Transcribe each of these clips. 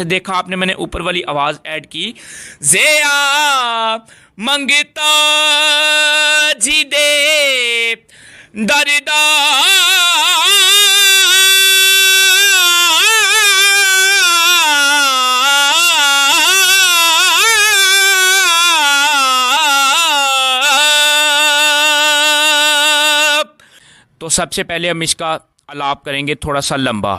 देखा आपने, मैंने ऊपर वाली आवाज ऐड की। ज़ेया मंगता जी दे दरदा तो सबसे पहले हम इसका आलाप करेंगे थोड़ा सा लंबा।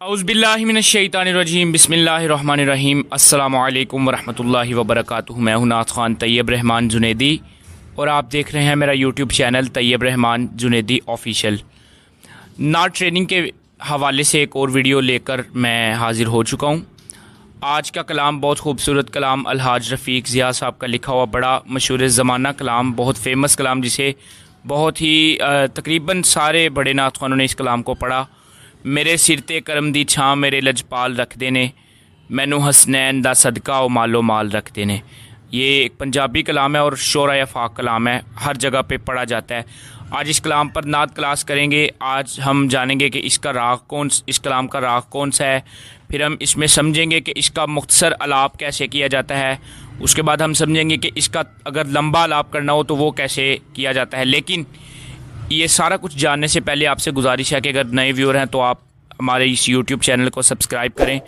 औज़ुबिल्लाहिमिनश्शैतानिर्रजीम बिस्मिल्लाहिर्रहमानिर्रहीम अस्सलामु अलैकुम वरहमतुल्लाहि वबरकातुहू। मैं हूँ नात ख़ान तैयब रहमान जुनेदी और आप देख रहे हैं मेरा YouTube channel Tayyab Rahman Junedi official. नात ट्रेनिंग के हवाले से एक और वीडियो लेकर मैं हाज़िर हो चुका हूँ। आज का कलाम बहुत खूबसूरत कलाम अलहाज रफ़ीक ज़िया साहब का लिखा हुआ बड़ा मशहूर ज़माना कलाम, बहुत फेमस कलाम, जिसे बहुत ही तकरीबन सारे बड़े नात ख़ानों ने इस कलाम को पढ़ा। मेरे सिर ते करम दी छां मेरे लजपाल रख देने, मैनू हसनैन दा सदका ओ मालो माल रख देने। ये एक पंजाबी कलाम है और शोरा अफाक कलाम है, हर जगह पे पढ़ा जाता है। आज इस कलाम पर नात क्लास करेंगे। आज हम जानेंगे कि इसका राग इस कलाम का राग कौन सा है। फिर हम इसमें समझेंगे कि इसका मुख्तसर अलाप कैसे किया जाता है। उसके बाद हम समझेंगे कि इसका अगर लंबा अलाप करना हो तो वो कैसे किया जाता है। लेकिन ये सारा कुछ जानने से पहले आपसे गुजारिश है कि अगर नए व्यूअर हैं तो आप हमारे इस यूट्यूब चैनल को सब्सक्राइब करें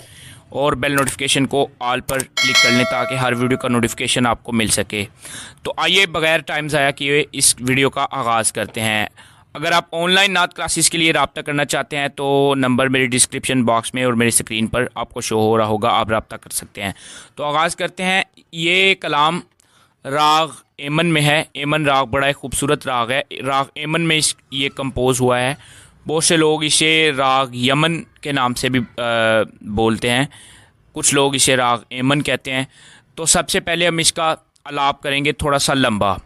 और बेल नोटिफिकेशन को ऑल पर क्लिक कर लें ताकि हर वीडियो का नोटिफिकेशन आपको मिल सके। तो आइए बगैर टाइम ज़ाया किए इस वीडियो का आगाज़ करते हैं। अगर आप ऑनलाइन नात क्लासेस के लिए रब्ता करना चाहते हैं तो नंबर मेरी डिस्क्रिप्शन बॉक्स में और मेरी स्क्रीन पर आपको शो हो रहा होगा, आप रब्ता कर सकते हैं। तो आगाज़ करते हैं। ये कलाम राग एमन में है। एमन राग बड़ा ही खूबसूरत राग है। राग एमन में ये कंपोज़ हुआ है। बहुत से लोग इसे राग यमन के नाम से भी बोलते हैं, कुछ लोग इसे राग एमन कहते हैं। तो सबसे पहले हम इसका आलाप करेंगे थोड़ा सा लंबा।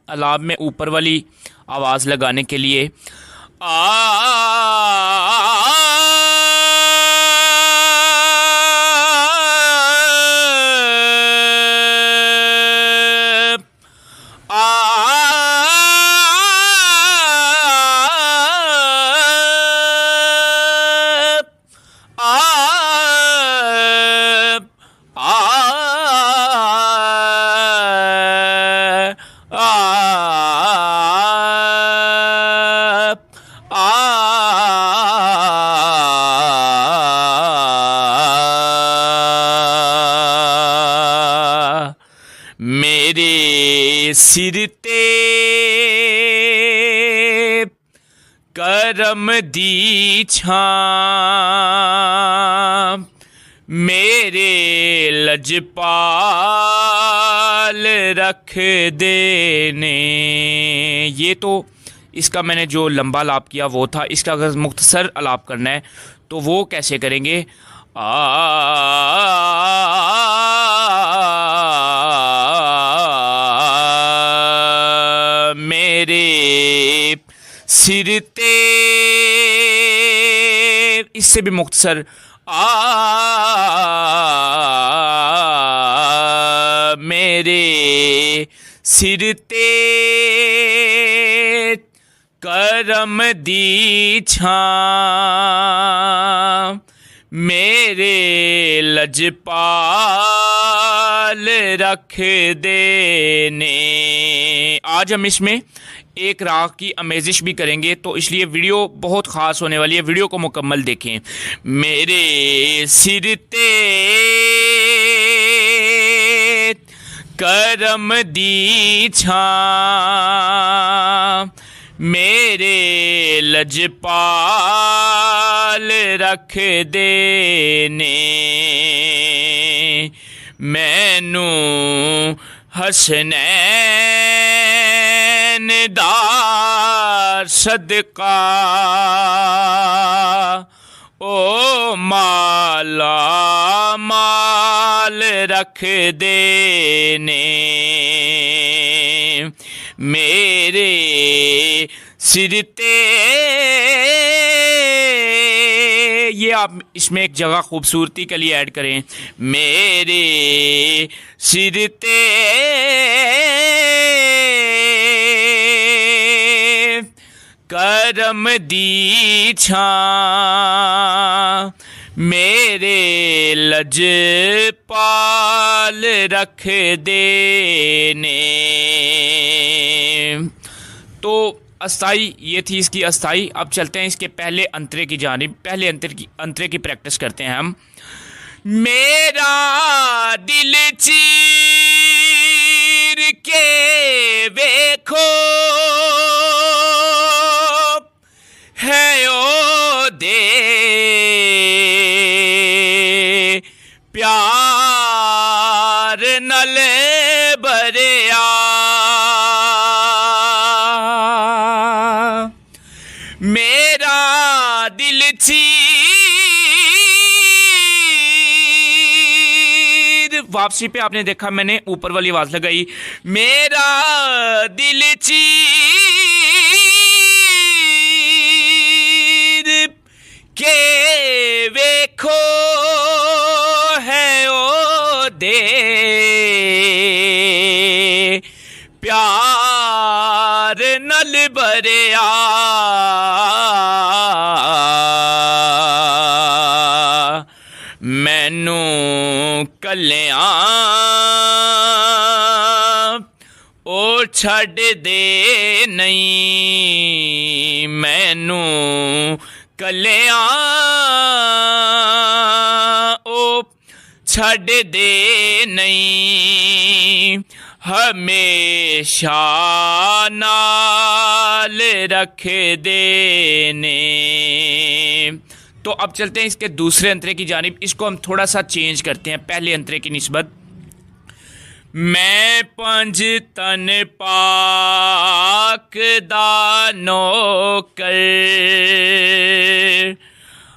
अलाप में ऊपर वाली आवाज़ लगाने के लिए मेरे सिर ते करम दी छां मेरे लजपाल रख देने। ये तो इसका मैंने जो लंबा अलाप किया वो था। इसका अगर मुख्तसर अलाप करना है तो वो कैसे करेंगे। मेरे सिर ते, इससे भी मुख्तसर मेरे सिर ते करम दी छां मेरे लजपाल रख देने। आज हम इसमें एक राग की आमेजिश भी करेंगे, तो इसलिए वीडियो बहुत ख़ास होने वाली है। वीडियो को मुकम्मल देखें। मेरे सिर ते करम दी छां, मेरे लजपाल रख दे ने, मैनू हसनैन दा सदका ओ माला माल रख दे ने, मेरे सिर ते। ये आप इसमें एक जगह खूबसूरती के लिए ऐड करें, मेरे सिर ते करम दी छां, मेरे लजपाल रख दे ने। तो अस्थाई ये थी इसकी अस्थाई। अब चलते हैं इसके पहले अंतरे की जानिब। पहले अंतरे की प्रैक्टिस करते हैं हम। मेरा दिल चीर के देखो है ओ दे प्यार नल भरिया, मेरा दिल चीर। वापसी पे आपने देखा मैंने ऊपर वाली आवाज लगाई, मेरा दिल चीर के वेखो है ओ दे प्यार नल भरिया, मैनू कलियां ओ छड़ दे नहीं, मैनू कलियां ओ छड़ दे नहीं, हमेशा नाल रख दे ने। तो अब चलते हैं इसके दूसरे अंतरे की जानिब। इसको हम थोड़ा सा चेंज करते हैं पहले अंतरे की निस्बत। मैं पंज तन पाक दा नौकर,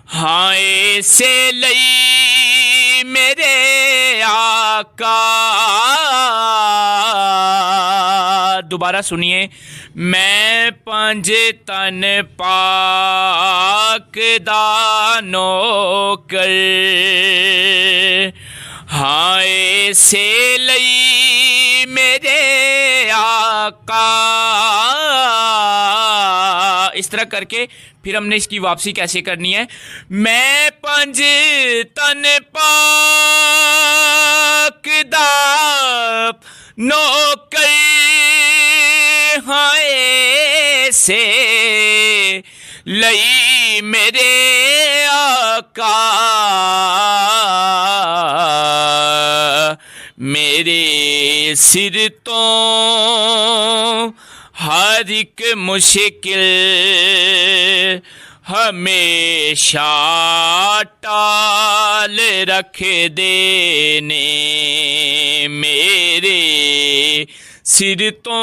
हाँ ऐसे लई मेरे आका। दोबारा सुनिए, मैं पंज तन पाक दा नौकर, हाँ ऐसे लई मेरे आका। इस तरह करके फिर हमने इसकी वापसी कैसे करनी है। मैं पंज तन पाक दा नौकर, हाँ ऐसे लई मेरे आका, मेरे सिर तो हर एक मुश्किल हमेशा टाल रख देने, मेरे सिर तो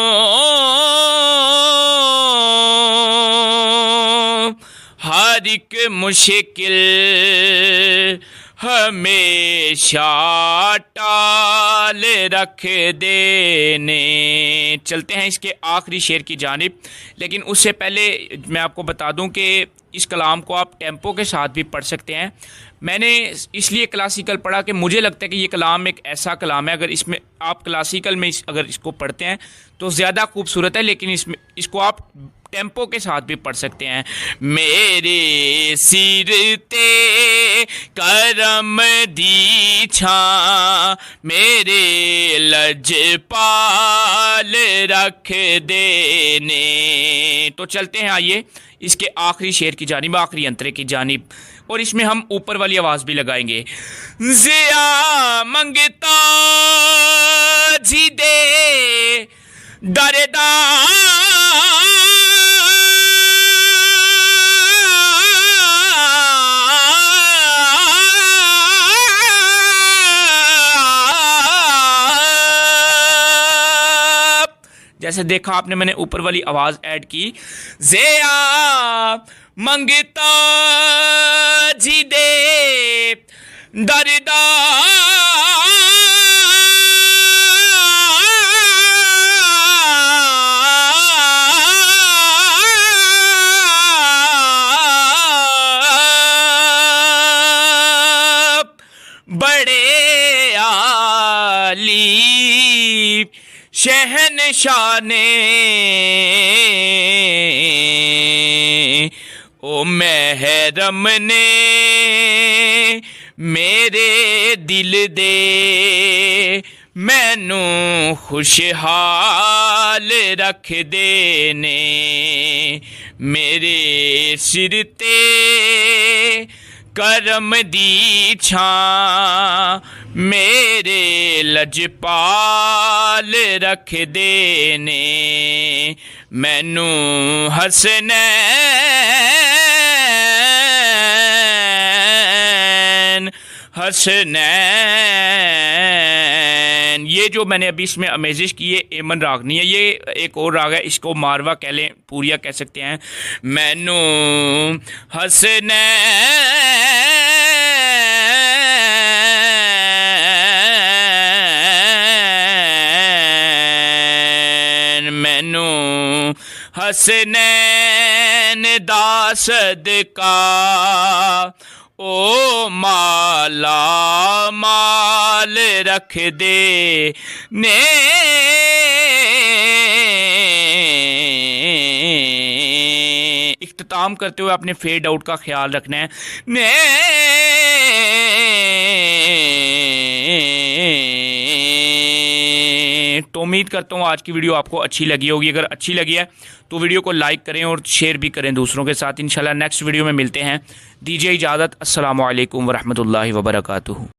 हर एक मुश्किल हमेशा टाल रख देने। चलते हैं इसके आखिरी शेर की जानिब, लेकिन उससे पहले मैं आपको बता दूं कि इस कलाम को आप टेम्पो के साथ भी पढ़ सकते हैं। मैंने इसलिए क्लासिकल पढ़ा कि मुझे लगता है कि ये कलाम एक ऐसा कलाम है, अगर इसमें आप क्लासिकल में अगर इसको पढ़ते हैं तो ज़्यादा खूबसूरत है, लेकिन इसको आप टेम्पो के साथ भी पढ़ सकते हैं। मेरे सिर ते करम दी छां मेरे लजपाल रख देने। तो चलते हैं, आइए इसके आखिरी शेर की जानिब, आखिरी अंतरे की जानिब, और इसमें हम ऊपर वाली आवाज़ भी लगाएंगे। ज़िया मंगता जी दे दरदार जैसे देखा आपने, मैंने ऊपर वाली आवाज ऐड की। ज़िया मंगता जी दे दरदार बड़े आली शहनशाह ने ओ महरम ने मेरे दिल दे मैनू खुशहाल रख देने। मेरे सिर ते करम दी छां मेरे लजपाल रख देने। मैनू हसनैन हसनैन, ये जो मैंने अभी इसमें अमेजिश की है एमन राग नहीं है, ये एक और राग है, इसको मारवा कह लें, पूरिया कह सकते हैं। मैनू हसनैन मैनू हसनैन दा सदका ओ माला माल रख दे ने। इख्तिताम करते हुए अपने फेड आउट का ख्याल रखना है। ने तो उम्मीद करता हूँ आज की वीडियो आपको अच्छी लगी होगी। अगर अच्छी लगी है तो वीडियो को लाइक करें और शेयर भी करें दूसरों के साथ। इंशाल्लाह नेक्स्ट वीडियो में मिलते हैं। दीजिए इजाज़त। अस्सलामु अलैकुम वरहमतुल्लाहि वबरकातुहू।